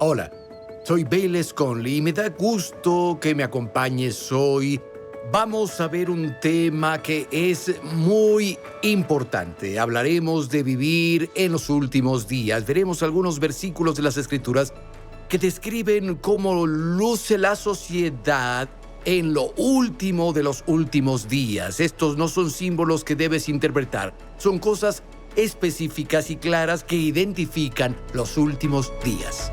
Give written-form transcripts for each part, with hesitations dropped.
Hola, soy Bayless Conley y me da gusto que me acompañes hoy. Vamos a ver un tema que es muy importante. Hablaremos de vivir en los últimos días. Veremos algunos versículos de las Escrituras que describen cómo luce la sociedad en lo último de los últimos días. Estos no son símbolos que debes interpretar. Son cosas específicas y claras que identifican los últimos días.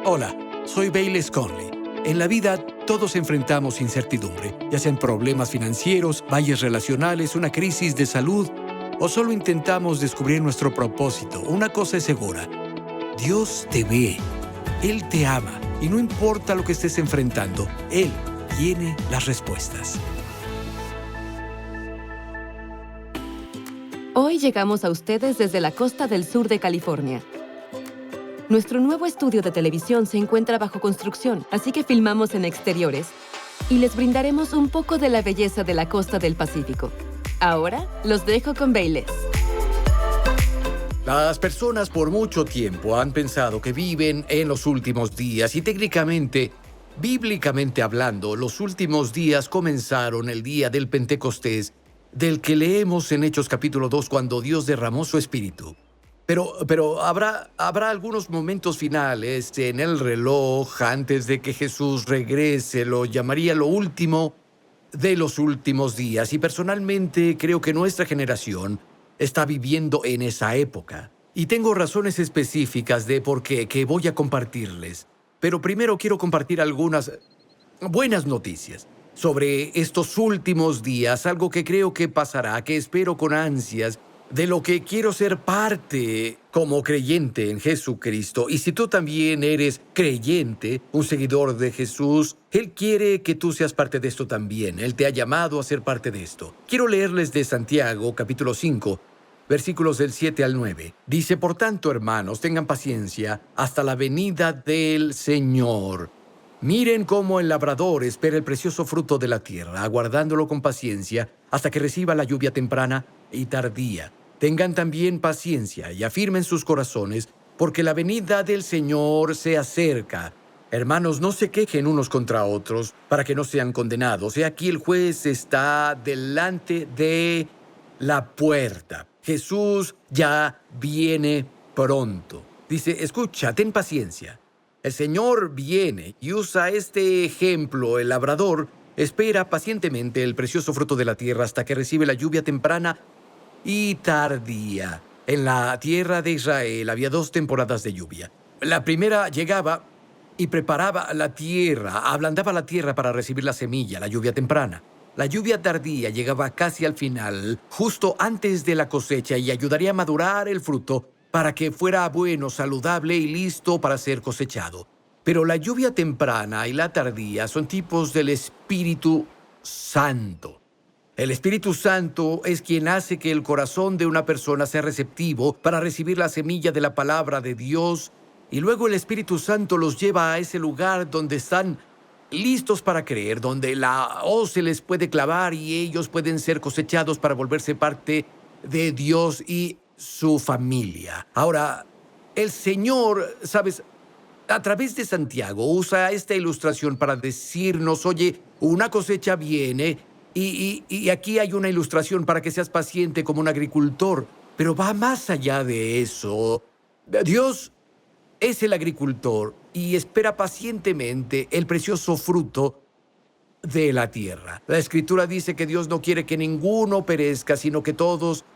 Hola, soy Bayless Conley. En la vida todos enfrentamos incertidumbre, ya sean problemas financieros, valles relacionales, una crisis de salud, o solo intentamos descubrir nuestro propósito. Una cosa es segura: Dios te ve, Él te ama, y no importa lo que estés enfrentando, Él tiene las respuestas. Hoy llegamos a ustedes desde la costa del sur de California. Nuestro nuevo estudio de televisión se encuentra bajo construcción, así que filmamos en exteriores y les brindaremos un poco de la belleza de la costa del Pacífico. Ahora, los dejo con Bayless. Las personas por mucho tiempo han pensado que viven en los últimos días y técnicamente, bíblicamente hablando, los últimos días comenzaron el día del Pentecostés, del que leemos en Hechos capítulo 2 cuando Dios derramó su Espíritu. Pero habrá algunos momentos finales en el reloj antes de que Jesús regrese. Lo llamaría lo último de los últimos días. Y personalmente creo que nuestra generación está viviendo en esa época. Y tengo razones específicas de por qué que voy a compartirles. Pero primero quiero compartir algunas buenas noticias sobre estos últimos días, algo que creo que pasará, que espero con ansias, de lo que quiero ser parte como creyente en Jesucristo. Y si tú también eres creyente, un seguidor de Jesús, Él quiere que tú seas parte de esto también. Él te ha llamado a ser parte de esto. Quiero leerles de Santiago, capítulo 5, versículos del 7 al 9. Dice: por tanto, hermanos, tengan paciencia hasta la venida del Señor. Miren cómo el labrador espera el precioso fruto de la tierra, aguardándolo con paciencia hasta que reciba la lluvia temprana y tardía. Tengan también paciencia y afirmen sus corazones, porque la venida del Señor se acerca. Hermanos, no se quejen unos contra otros, para que no sean condenados. He aquí el juez está delante de la puerta. Jesús ya viene pronto. Dice: escucha, ten paciencia. El Señor viene y usa este ejemplo. El labrador espera pacientemente el precioso fruto de la tierra hasta que recibe la lluvia temprana y tardía. En la tierra de Israel había 2 temporadas de lluvia. La primera llegaba y preparaba la tierra, ablandaba la tierra para recibir la semilla, la lluvia temprana. La lluvia tardía llegaba casi al final, justo antes de la cosecha, y ayudaría a madurar el fruto para que fuera bueno, saludable y listo para ser cosechado. Pero la lluvia temprana y la tardía son tipos del Espíritu Santo. El Espíritu Santo es quien hace que el corazón de una persona sea receptivo para recibir la semilla de la palabra de Dios, y luego el Espíritu Santo los lleva a ese lugar donde están listos para creer, donde la hoz se les puede clavar y ellos pueden ser cosechados para volverse parte de Dios y su familia. Ahora, el Señor, ¿sabes?, a través de Santiago usa esta ilustración para decirnos: oye, una cosecha viene y aquí hay una ilustración para que seas paciente como un agricultor. Pero va más allá de eso. Dios es el agricultor y espera pacientemente el precioso fruto de la tierra. La Escritura dice que Dios no quiere que ninguno perezca, sino que todos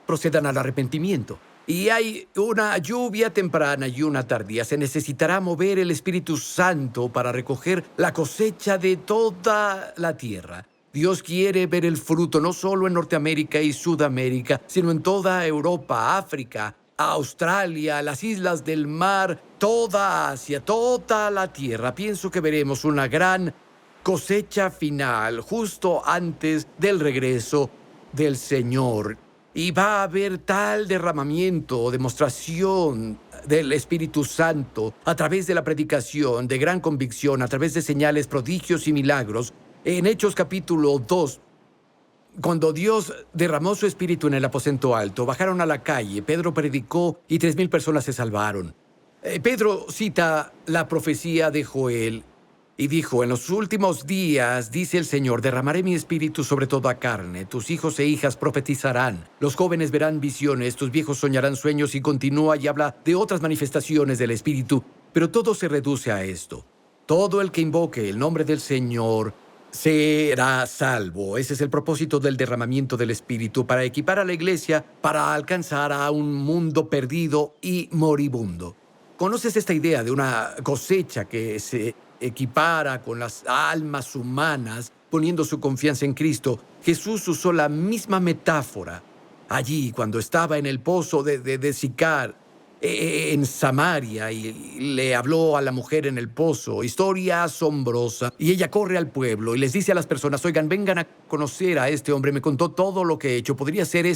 procedan al arrepentimiento. Y hay una lluvia temprana y una tardía. Se necesitará mover el Espíritu Santo para recoger la cosecha de toda la tierra. Dios quiere ver el fruto no solo en Norteamérica y Sudamérica, sino en toda Europa, África, Australia, las islas del mar, toda Asia, toda la tierra. Pienso que veremos una gran cosecha final justo antes del regreso del Señor. Y va a haber tal derramamiento o demostración del Espíritu Santo a través de la predicación, de gran convicción, a través de señales, prodigios y milagros. En Hechos capítulo 2, cuando Dios derramó su Espíritu en el aposento alto, bajaron a la calle, Pedro predicó y 3,000 personas se salvaron. Pedro cita la profecía de Joel y dijo: en los últimos días, dice el Señor, derramaré mi espíritu sobre toda carne. Tus hijos e hijas profetizarán, los jóvenes verán visiones, tus viejos soñarán sueños. Y continúa y habla de otras manifestaciones del espíritu, pero todo se reduce a esto: todo el que invoque el nombre del Señor será salvo. Ese es el propósito del derramamiento del Espíritu, para equipar a la iglesia para alcanzar a un mundo perdido y moribundo. ¿Conoces esta idea de una cosecha que se equipara con las almas humanas poniendo su confianza en Cristo? Jesús usó la misma metáfora allí cuando estaba en el pozo de Sicar, en Samaria, y le habló a la mujer en el pozo. Historia asombrosa. Y ella corre al pueblo y les dice a las personas: oigan, vengan a conocer a este hombre, me contó todo lo que he hecho. ¿Podría ser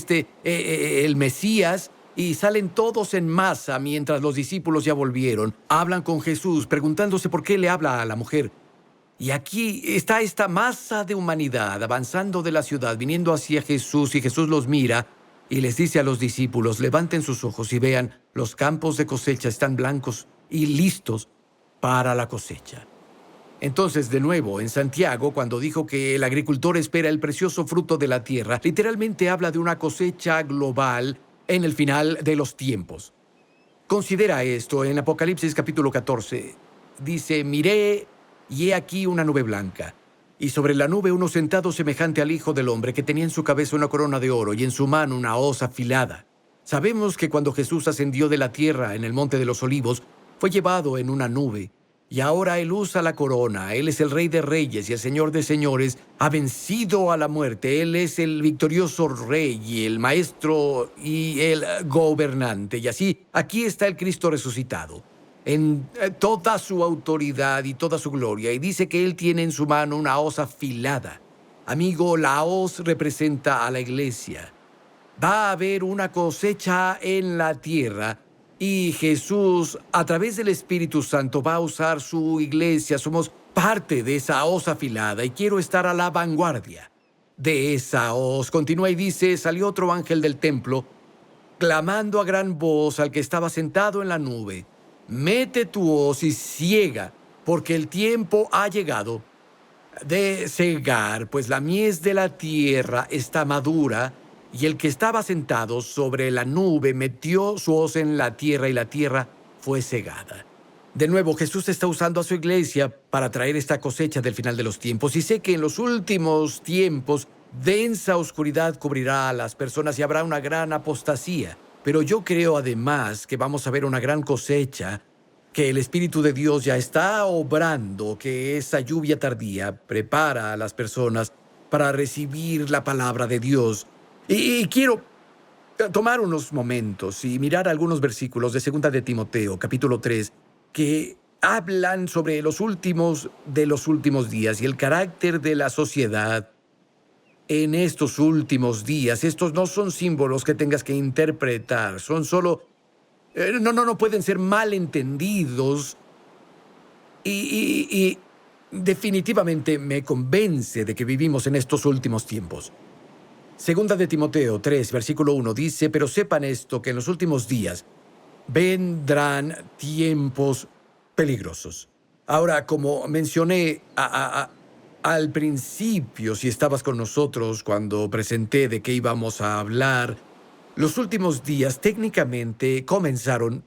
el Mesías? Y salen todos en masa mientras los discípulos ya volvieron. Hablan con Jesús, preguntándose por qué le habla a la mujer. Y aquí está esta masa de humanidad avanzando de la ciudad, viniendo hacia Jesús, y Jesús los mira y les dice a los discípulos: levanten sus ojos y vean, los campos de cosecha están blancos y listos para la cosecha. Entonces, de nuevo, en Santiago, cuando dijo que el agricultor espera el precioso fruto de la tierra, literalmente habla de una cosecha global en el final de los tiempos. Considera esto. En Apocalipsis capítulo 14, dice: miré, y he aquí una nube blanca, y sobre la nube uno sentado semejante al Hijo del Hombre, que tenía en su cabeza una corona de oro y en su mano una hoz afilada. Sabemos que cuando Jesús ascendió de la tierra en el Monte de los Olivos, fue llevado en una nube, y ahora Él usa la corona. Él es el Rey de Reyes y el Señor de Señores. Ha vencido a la muerte. Él es el victorioso Rey y el Maestro y el gobernante. Y así, aquí está el Cristo resucitado, en toda su autoridad y toda su gloria. Y dice que Él tiene en su mano una hoz afilada. Amigo, la hoz representa a la iglesia. Va a haber una cosecha en la tierra, y Jesús, a través del Espíritu Santo, va a usar su iglesia. Somos parte de esa hoz afilada, y quiero estar a la vanguardia de esa hoz. Continúa y dice: salió otro ángel del templo, clamando a gran voz al que estaba sentado en la nube: mete tu hoz y siega, porque el tiempo ha llegado de segar, pues la mies de la tierra está madura. Y el que estaba sentado sobre la nube metió su hoz en la tierra, y la tierra fue segada. De nuevo, Jesús está usando a su iglesia para traer esta cosecha del final de los tiempos. Y sé que en los últimos tiempos, densa oscuridad cubrirá a las personas y habrá una gran apostasía. Pero yo creo además que vamos a ver una gran cosecha, que el Espíritu de Dios ya está obrando, que esa lluvia tardía prepara a las personas para recibir la palabra de Dios. Y quiero tomar unos momentos y mirar algunos versículos de 2 de Timoteo, capítulo 3, que hablan sobre los últimos de los últimos días y el carácter de la sociedad en estos últimos días. Estos no son símbolos que tengas que interpretar, son solo... No pueden ser malentendidos. Y definitivamente me convence de que vivimos en estos últimos tiempos. 2 de Timoteo 3, versículo 1 dice: pero sepan esto, que en los últimos días vendrán tiempos peligrosos. Ahora, como mencioné al principio, si estabas con nosotros cuando presenté de qué íbamos a hablar, los últimos días técnicamente comenzaron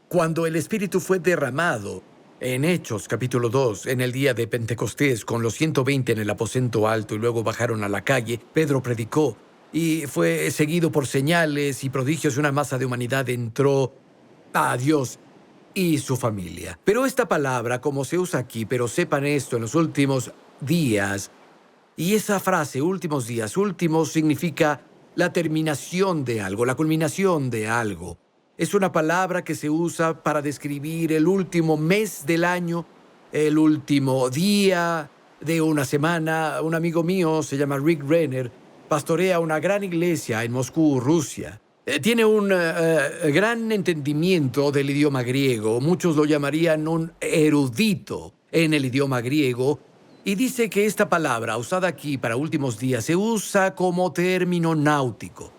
cuando el Espíritu fue derramado en Hechos capítulo 2, en el día de Pentecostés, con los 120 en el aposento alto, y luego bajaron a la calle. Pedro predicó y fue seguido por señales y prodigios, y una masa de humanidad entró a Dios y su familia. Pero esta palabra, como se usa aquí, pero sepan esto, en los últimos días, y esa frase, últimos días, últimos, significa la terminación de algo, la culminación de algo. Es una palabra que se usa para describir el último mes del año, el último día de una semana. Un amigo mío, se llama Rick Renner, pastorea una gran iglesia en Moscú, Rusia. Tiene un gran entendimiento del idioma griego. Muchos lo llamarían un erudito en el idioma griego. Y dice que esta palabra, usada aquí para últimos días, se usa como término náutico.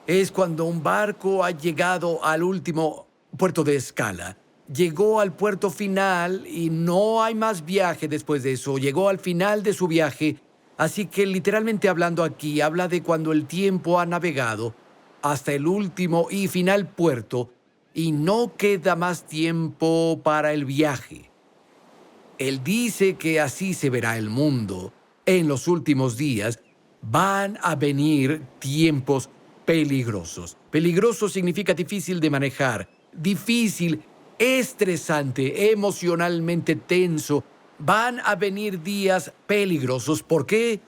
Es cuando un barco ha llegado al último puerto de escala. llegó al puerto final y no hay más viaje después de eso. Llegó al final de su viaje. Así que literalmente hablando aquí, habla de cuando el tiempo ha navegado hasta el último y final puerto y no queda más tiempo para el viaje. Él dice que así se verá el mundo. En los últimos días van a venir tiempos peligrosos. Peligroso significa difícil de manejar, difícil, estresante, emocionalmente tenso. Van a venir días peligrosos. ¿Por qué?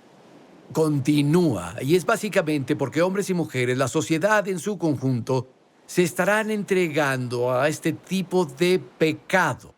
Continúa. Y es básicamente porque hombres y mujeres, la sociedad en su conjunto, se estarán entregando a este tipo de pecado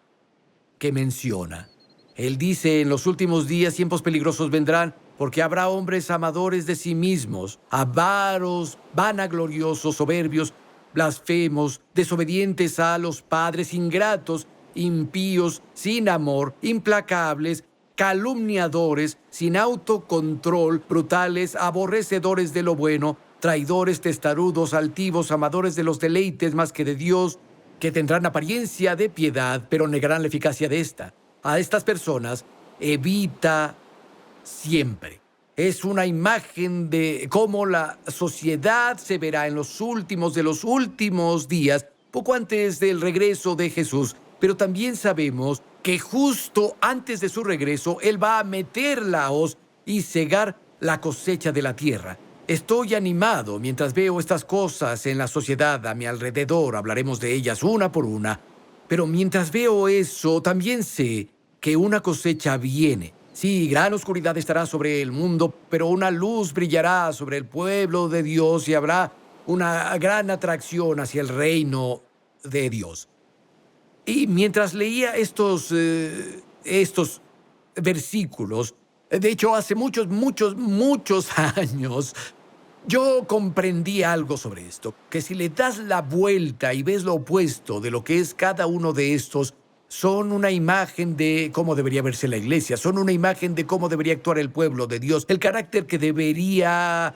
que menciona. Él dice, en los últimos días tiempos peligrosos vendrán porque habrá hombres amadores de sí mismos, avaros, vanagloriosos, soberbios, blasfemos, desobedientes a los padres, ingratos, impíos, sin amor, implacables, calumniadores, sin autocontrol, brutales, aborrecedores de lo bueno, traidores, testarudos, altivos, amadores de los deleites más que de Dios, que tendrán apariencia de piedad, pero negarán la eficacia de esta. A estas personas evita siempre. Es una imagen de cómo la sociedad se verá en los últimos de los últimos días, poco antes del regreso de Jesús. Pero también sabemos que justo antes de su regreso, Él va a meter la hoz y cegar la cosecha de la tierra. Estoy animado mientras veo estas cosas en la sociedad a mi alrededor. Hablaremos de ellas una por una. Pero mientras veo eso, también sé que una cosecha viene. Sí, gran oscuridad estará sobre el mundo, pero una luz brillará sobre el pueblo de Dios y habrá una gran atracción hacia el reino de Dios. Y mientras leía estos versículos, de hecho, hace muchos años, yo comprendí algo sobre esto, que si le das la vuelta y ves lo opuesto de lo que es cada uno de estos, son una imagen de cómo debería verse la iglesia, son una imagen de cómo debería actuar el pueblo de Dios, el carácter que debería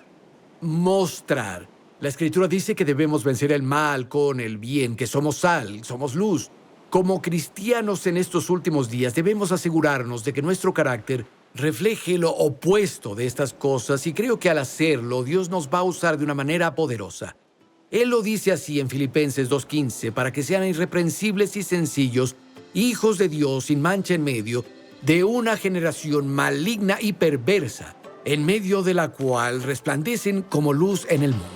mostrar. La Escritura dice que debemos vencer el mal con el bien, que somos sal, somos luz. Como cristianos en estos últimos días debemos asegurarnos de que nuestro carácter refleje lo opuesto de estas cosas y creo que al hacerlo Dios nos va a usar de una manera poderosa. Él lo dice así en Filipenses 2:15, para que sean irreprensibles y sencillos, hijos de Dios sin mancha en medio, de una generación maligna y perversa, en medio de la cual resplandecen como luz en el mundo.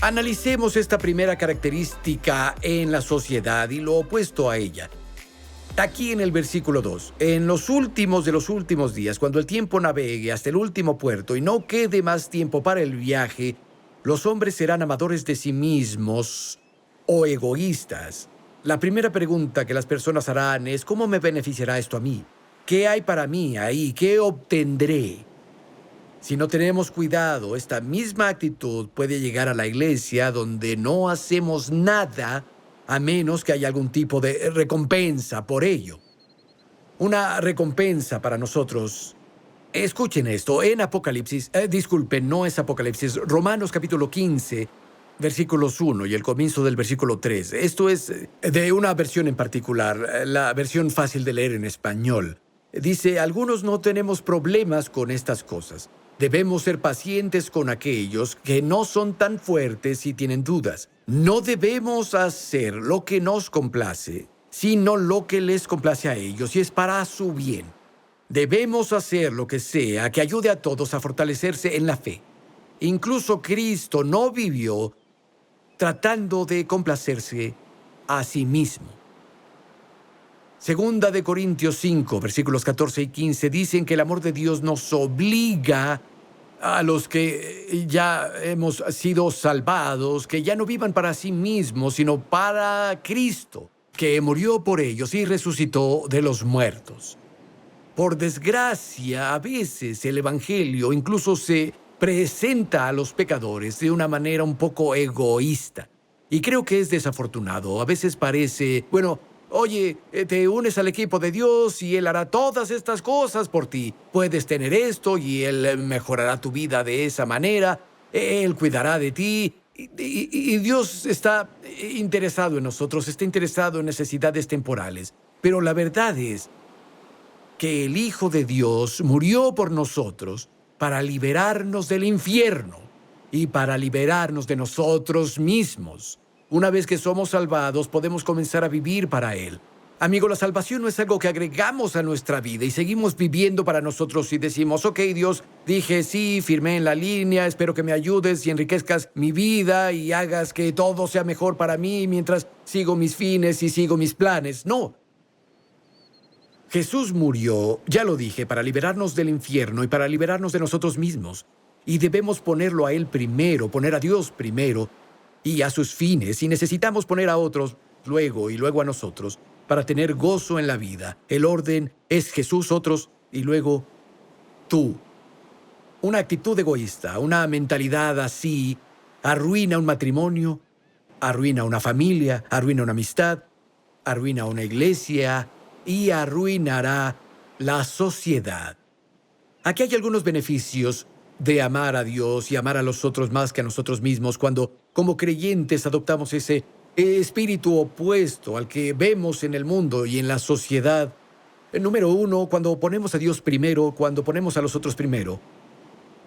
Analicemos esta primera característica en la sociedad y lo opuesto a ella. Aquí en el versículo 2, en los últimos de los últimos días, cuando el tiempo navegue hasta el último puerto y no quede más tiempo para el viaje, los hombres serán amadores de sí mismos o egoístas. La primera pregunta que las personas harán es, ¿cómo me beneficiará esto a mí? ¿Qué hay para mí ahí? ¿Qué obtendré? Si no tenemos cuidado, esta misma actitud puede llegar a la iglesia donde no hacemos nada a menos que haya algún tipo de recompensa por ello. Una recompensa para nosotros. Escuchen esto, en Apocalipsis, disculpen, no es Apocalipsis, Romanos capítulo 15, versículos 1 y el comienzo del versículo 3. Esto es de una versión en particular, la versión fácil de leer en español. Dice, algunos no tenemos problemas con estas cosas. Debemos ser pacientes con aquellos que no son tan fuertes y tienen dudas. No debemos hacer lo que nos complace, sino lo que les complace a ellos y es para su bien. Debemos hacer lo que sea que ayude a todos a fortalecerse en la fe. Incluso Cristo no vivió tratando de complacerse a sí mismo. Segunda de Corintios 5, versículos 14 y 15, dicen que el amor de Dios nos obliga a los que ya hemos sido salvados, que ya no vivan para sí mismos, sino para Cristo, que murió por ellos y resucitó de los muertos. Por desgracia, a veces el Evangelio incluso se presenta a los pecadores de una manera un poco egoísta. Y creo que es desafortunado. A veces parece, Oye, te unes al equipo de Dios y Él hará todas estas cosas por ti. Puedes tener esto y Él mejorará tu vida de esa manera. Él cuidará de ti. Y Dios está interesado en nosotros, está interesado en necesidades temporales. Pero la verdad es que el Hijo de Dios murió por nosotros para liberarnos del infierno y para liberarnos de nosotros mismos. Una vez que somos salvados, podemos comenzar a vivir para Él. Amigo, la salvación no es algo que agregamos a nuestra vida y seguimos viviendo para nosotros y decimos, ok, Dios, dije sí, firmé en la línea, espero que me ayudes y enriquezcas mi vida y hagas que todo sea mejor para mí mientras sigo mis fines y sigo mis planes. No. Jesús murió, ya lo dije, para liberarnos del infierno y para liberarnos de nosotros mismos. Y debemos ponerlo a Él primero, poner a Dios primero y a sus fines, y necesitamos poner a otros luego y luego a nosotros para tener gozo en la vida. El orden es Jesús, otros y luego tú. Una actitud egoísta, una mentalidad así, arruina un matrimonio, arruina una familia, arruina una amistad, arruina una iglesia y arruinará la sociedad. Aquí hay algunos beneficios de amar a Dios y amar a los otros más que a nosotros mismos cuando, como creyentes, adoptamos ese espíritu opuesto al que vemos en el mundo y en la sociedad. Número uno, cuando ponemos a Dios primero, cuando ponemos a los otros primero.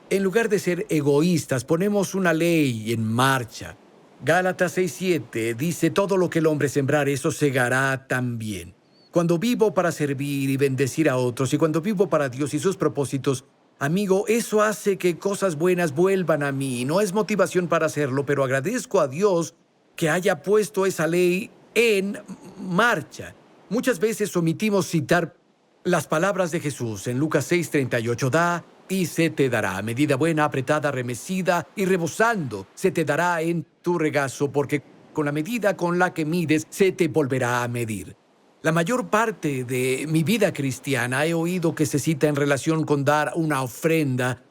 En lugar de ser egoístas, ponemos una ley en marcha. Gálatas 6:7 dice, todo lo que el hombre sembrar, eso segará también. Cuando vivo para servir y bendecir a otros, y cuando vivo para Dios y sus propósitos, amigo, eso hace que cosas buenas vuelvan a mí. No es motivación para hacerlo, pero agradezco a Dios que haya puesto esa ley en marcha. Muchas veces omitimos citar las palabras de Jesús en Lucas 6:38. Da y se te dará. Medida buena, apretada, remecida y rebosando, se te dará en tu regazo, porque con la medida con la que mides, se te volverá a medir. La mayor parte de mi vida cristiana he oído que se cita en relación con dar una ofrenda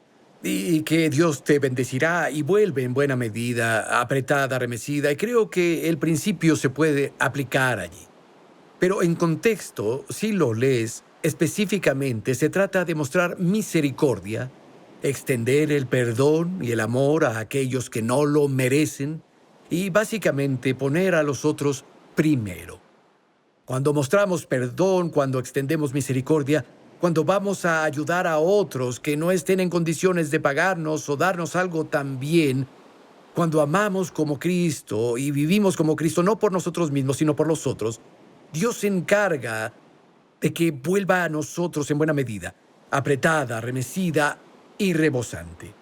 y que Dios te bendecirá y vuelve en buena medida, apretada, remecida, y creo que el principio se puede aplicar allí. Pero en contexto, si lo lees específicamente, se trata de mostrar misericordia, extender el perdón y el amor a aquellos que no lo merecen y básicamente poner a los otros primero. Cuando mostramos perdón, cuando extendemos misericordia, cuando vamos a ayudar a otros que no estén en condiciones de pagarnos o darnos algo también, cuando amamos como Cristo y vivimos como Cristo, no por nosotros mismos, sino por los otros, Dios se encarga de que vuelva a nosotros en buena medida, apretada, remecida y rebosante.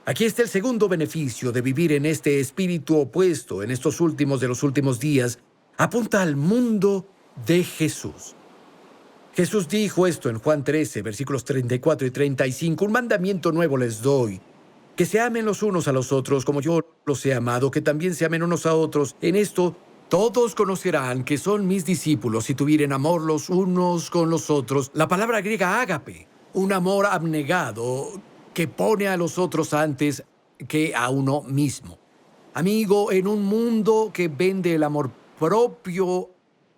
Aquí está el segundo beneficio de vivir en este espíritu opuesto en estos últimos de los últimos días. Apunta al mundo de Jesús. Jesús dijo esto en Juan 13, versículos 34 y 35. Un mandamiento nuevo les doy, que se amen los unos a los otros como yo los he amado, que también se amen unos a otros. En esto todos conocerán que son mis discípulos si tuvieren amor los unos con los otros. La palabra griega ágape, un amor abnegado que pone a los otros antes que a uno mismo. Amigo, en un mundo que vende el amor propio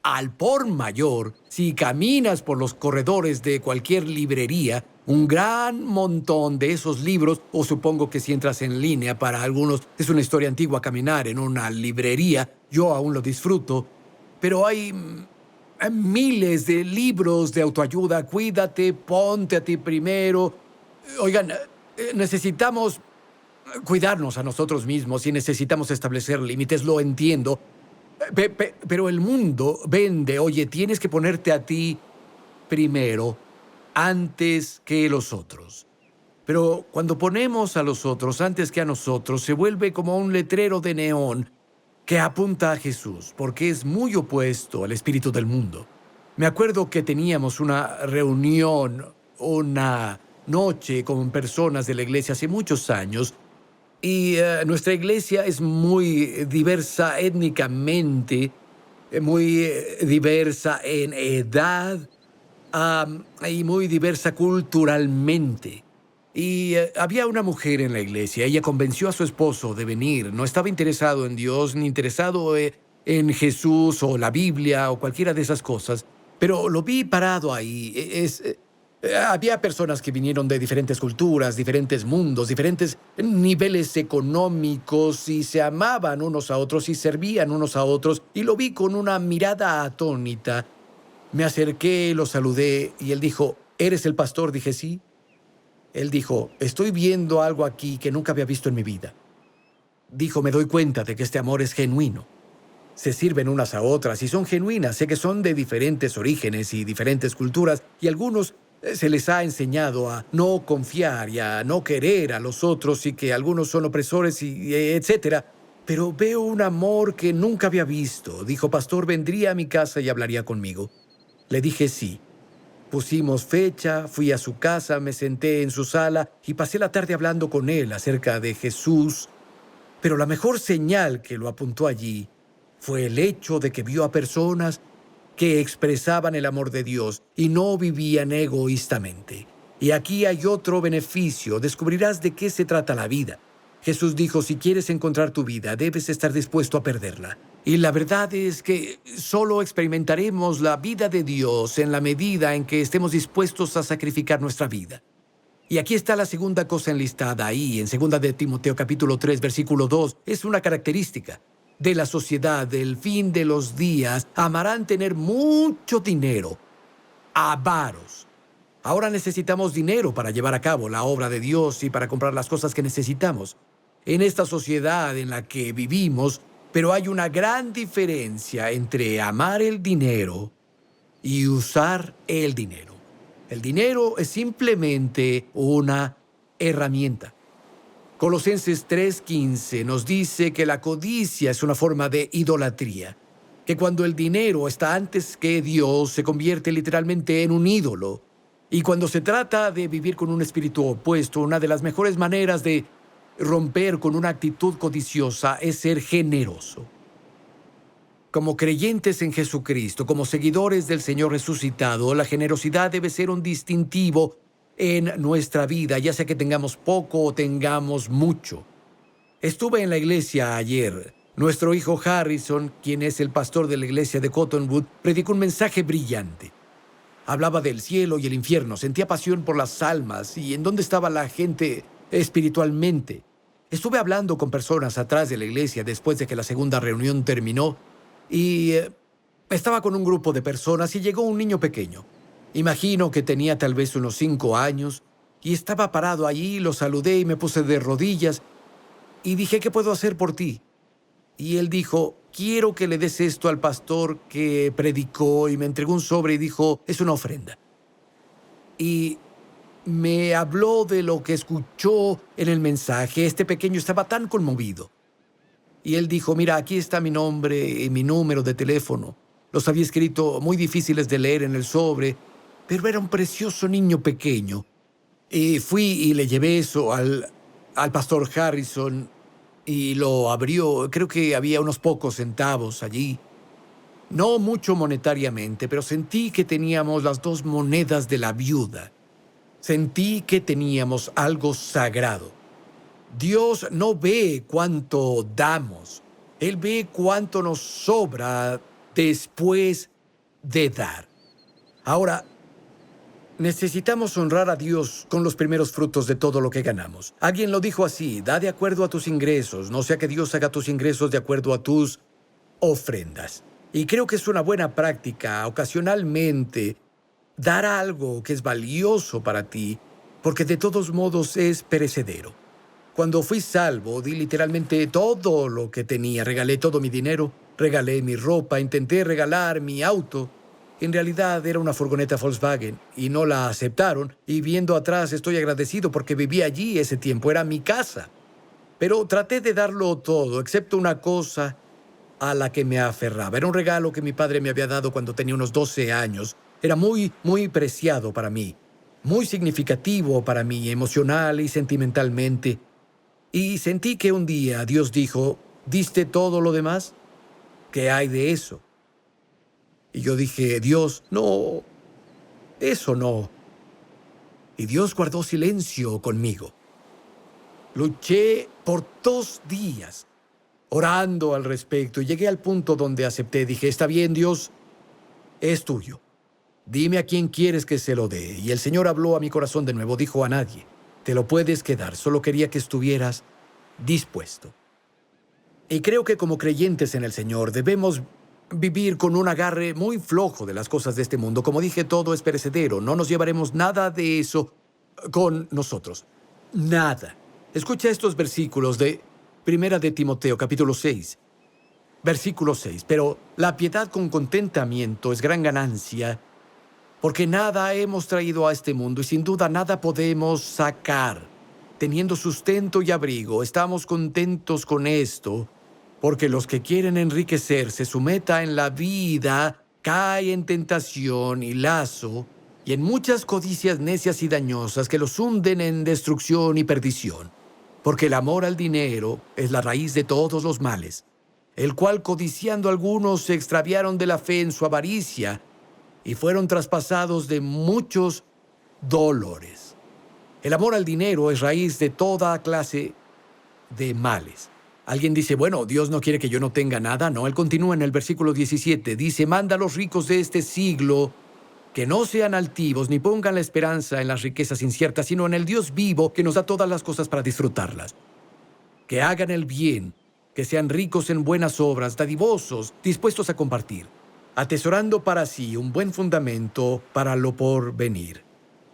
al por mayor, si caminas por los corredores de cualquier librería, un gran montón de esos libros, o supongo que si entras en línea, para algunos es una historia antigua caminar en una librería, yo aún lo disfruto, pero hay miles de libros de autoayuda, cuídate, ponte a ti primero. Oigan, necesitamos cuidarnos a nosotros mismos y necesitamos establecer límites, lo entiendo. Pero el mundo vende, oye, tienes que ponerte a ti primero antes que los otros. Pero cuando ponemos a los otros antes que a nosotros, se vuelve como un letrero de neón que apunta a Jesús, porque es muy opuesto al espíritu del mundo. Me acuerdo que teníamos una reunión, una noche con personas de la iglesia hace muchos años, y nuestra iglesia es muy diversa étnicamente, muy diversa en edad y muy diversa culturalmente. Y había una mujer en la iglesia. Ella convenció a su esposo de venir. No estaba interesado en Dios ni interesado en Jesús o la Biblia o cualquiera de esas cosas, pero lo vi parado ahí. Había personas que vinieron de diferentes culturas, diferentes mundos, diferentes niveles económicos y se amaban unos a otros y servían unos a otros, y lo vi con una mirada atónita. Me acerqué, lo saludé y él dijo, ¿eres el pastor? Dije, sí. Él dijo, estoy viendo algo aquí que nunca había visto en mi vida. Dijo, me doy cuenta de que este amor es genuino. Se sirven unas a otras y son genuinas. Sé que son de diferentes orígenes y diferentes culturas, y algunos se les ha enseñado a no confiar y a no querer a los otros, y que algunos son opresores y etcétera. Pero veo un amor que nunca había visto. Dijo, pastor, ¿vendría a mi casa y hablaría conmigo? Le dije sí. Pusimos fecha, fui a su casa, me senté en su sala y pasé la tarde hablando con él acerca de Jesús. Pero la mejor señal que lo apuntó allí fue el hecho de que vio a personas que expresaban el amor de Dios y no vivían egoístamente. Y aquí hay otro beneficio. Descubrirás de qué se trata la vida. Jesús dijo, si quieres encontrar tu vida, debes estar dispuesto a perderla. Y la verdad es que solo experimentaremos la vida de Dios en la medida en que estemos dispuestos a sacrificar nuestra vida. Y aquí está la segunda cosa enlistada ahí, en 2 de Timoteo capítulo 3, versículo 2. Es una característica de la sociedad del fin de los días. Amarán tener mucho dinero, avaros. Ahora necesitamos dinero para llevar a cabo la obra de Dios y para comprar las cosas que necesitamos en esta sociedad en la que vivimos, pero hay una gran diferencia entre amar el dinero y usar el dinero. El dinero es simplemente una herramienta. Colosenses 3:15 nos dice que la codicia es una forma de idolatría, que cuando el dinero está antes que Dios se convierte literalmente en un ídolo. Y cuando se trata de vivir con un espíritu opuesto, una de las mejores maneras de romper con una actitud codiciosa es ser generoso. Como creyentes en Jesucristo, como seguidores del Señor resucitado, la generosidad debe ser un distintivo en nuestra vida, ya sea que tengamos poco o tengamos mucho. Estuve en la iglesia ayer. Nuestro hijo Harrison, quien es el pastor de la iglesia de Cottonwood, predicó un mensaje brillante. Hablaba del cielo y el infierno, sentía pasión por las almas y en dónde estaba la gente espiritualmente. Estuve hablando con personas atrás de la iglesia después de que la segunda reunión terminó y estaba con un grupo de personas y llegó un niño pequeño. Imagino que tenía tal vez unos 5 años y estaba parado allí, lo saludé y me puse de rodillas y dije, ¿qué puedo hacer por ti? Y él dijo, quiero que le des esto al pastor que predicó, y me entregó un sobre y dijo, es una ofrenda. Y me habló de lo que escuchó en el mensaje. Este pequeño estaba tan conmovido. Y él dijo, mira, aquí está mi nombre y mi número de teléfono. Los había escrito muy difíciles de leer en el sobre, pero era un precioso niño pequeño. Y fui y le llevé eso al pastor Harrison y lo abrió. Creo que había unos pocos centavos allí. No mucho monetariamente, pero sentí que teníamos las 2 monedas de la viuda. Sentí que teníamos algo sagrado. Dios no ve cuánto damos. Él ve cuánto nos sobra después de dar. Ahora, necesitamos honrar a Dios con los primeros frutos de todo lo que ganamos. Alguien lo dijo así, da de acuerdo a tus ingresos, no sea que Dios haga tus ingresos de acuerdo a tus ofrendas. Y creo que es una buena práctica, ocasionalmente, dar algo que es valioso para ti, porque de todos modos es perecedero. Cuando fui salvo, di literalmente todo lo que tenía. Regalé todo mi dinero, regalé mi ropa, intenté regalar mi auto. En realidad era una furgoneta Volkswagen y no la aceptaron. Y viendo atrás estoy agradecido porque viví allí ese tiempo, era mi casa. Pero traté de darlo todo, excepto una cosa a la que me aferraba. Era un regalo que mi padre me había dado cuando tenía unos 12 años. Era muy, muy preciado para mí, muy significativo para mí, emocional y sentimentalmente. Y sentí que un día Dios dijo, ¿diste todo lo demás? ¿Qué hay de eso? Y yo dije, Dios, no, eso no. Y Dios guardó silencio conmigo. Luché por 2 días. orando al respecto, y llegué al punto donde acepté. Dije, está bien, Dios, es tuyo. Dime a quién quieres que se lo dé. Y el Señor habló a mi corazón de nuevo. Dijo, a nadie. Te lo puedes quedar. Solo quería que estuvieras dispuesto. Y creo que como creyentes en el Señor debemos vivir con un agarre muy flojo de las cosas de este mundo. Como dije, todo es perecedero. No nos llevaremos nada de eso con nosotros. Nada. Escucha estos versículos de Primera de Timoteo, capítulo 6. Versículo 6. Pero la piedad con contentamiento es gran ganancia, porque nada hemos traído a este mundo y sin duda nada podemos sacar. Teniendo sustento y abrigo, estamos contentos con esto, porque los que quieren enriquecerse, su meta en la vida cae en tentación y lazo, y en muchas codicias necias y dañosas que los hunden en destrucción y perdición. Porque el amor al dinero es la raíz de todos los males, el cual codiciando algunos se extraviaron de la fe en su avaricia y fueron traspasados de muchos dolores. El amor al dinero es raíz de toda clase de males. Alguien dice, bueno, Dios no quiere que yo no tenga nada. No, Él continúa en el versículo 17. Dice, manda a los ricos de este siglo que no sean altivos ni pongan la esperanza en las riquezas inciertas, sino en el Dios vivo que nos da todas las cosas para disfrutarlas. Que hagan el bien, que sean ricos en buenas obras, dadivosos, dispuestos a compartir, atesorando para sí un buen fundamento para lo porvenir.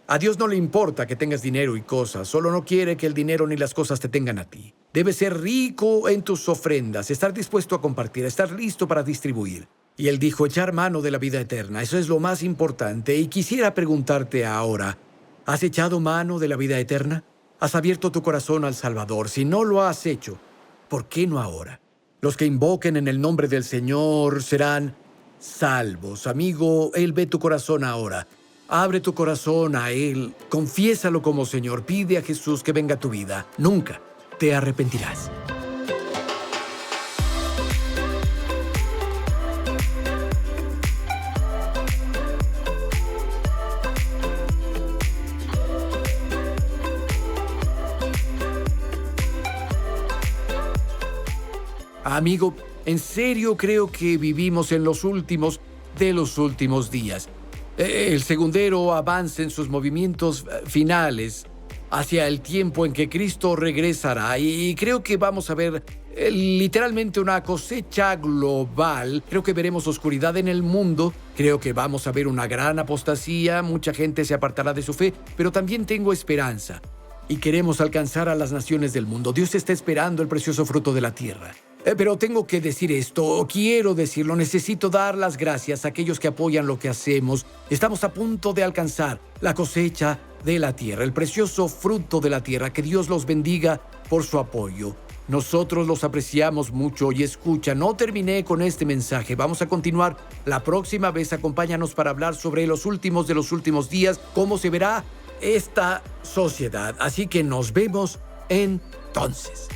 A Dios no le importa que tengas dinero y cosas, solo no quiere que el dinero ni las cosas te tengan a ti. Debes ser rico en tus ofrendas, estar dispuesto a compartir, estar listo para distribuir. Y Él dijo, echar mano de la vida eterna. Eso es lo más importante. Y quisiera preguntarte ahora, ¿has echado mano de la vida eterna? ¿Has abierto tu corazón al Salvador? Si no lo has hecho, ¿por qué no ahora? Los que invoquen en el nombre del Señor serán salvos. Amigo, Él ve tu corazón ahora. Abre tu corazón a Él. Confiésalo como Señor. Pide a Jesús que venga a tu vida. Nunca te arrepentirás. Amigo, en serio creo que vivimos en los últimos de los últimos días. El segundero avanza en sus movimientos finales hacia el tiempo en que Cristo regresará y creo que vamos a ver literalmente una cosecha global. Creo que veremos oscuridad en el mundo, creo que vamos a ver una gran apostasía, mucha gente se apartará de su fe, pero también tengo esperanza y queremos alcanzar a las naciones del mundo. Dios está esperando el precioso fruto de la tierra. Pero tengo que decir esto, quiero decirlo, necesito dar las gracias a aquellos que apoyan lo que hacemos. Estamos a punto de alcanzar la cosecha de la tierra, el precioso fruto de la tierra. Que Dios los bendiga por su apoyo. Nosotros los apreciamos mucho y escucha, no terminé con este mensaje. Vamos a continuar la próxima vez. Acompáñanos para hablar sobre los últimos de los últimos días, cómo se verá esta sociedad. Así que nos vemos entonces.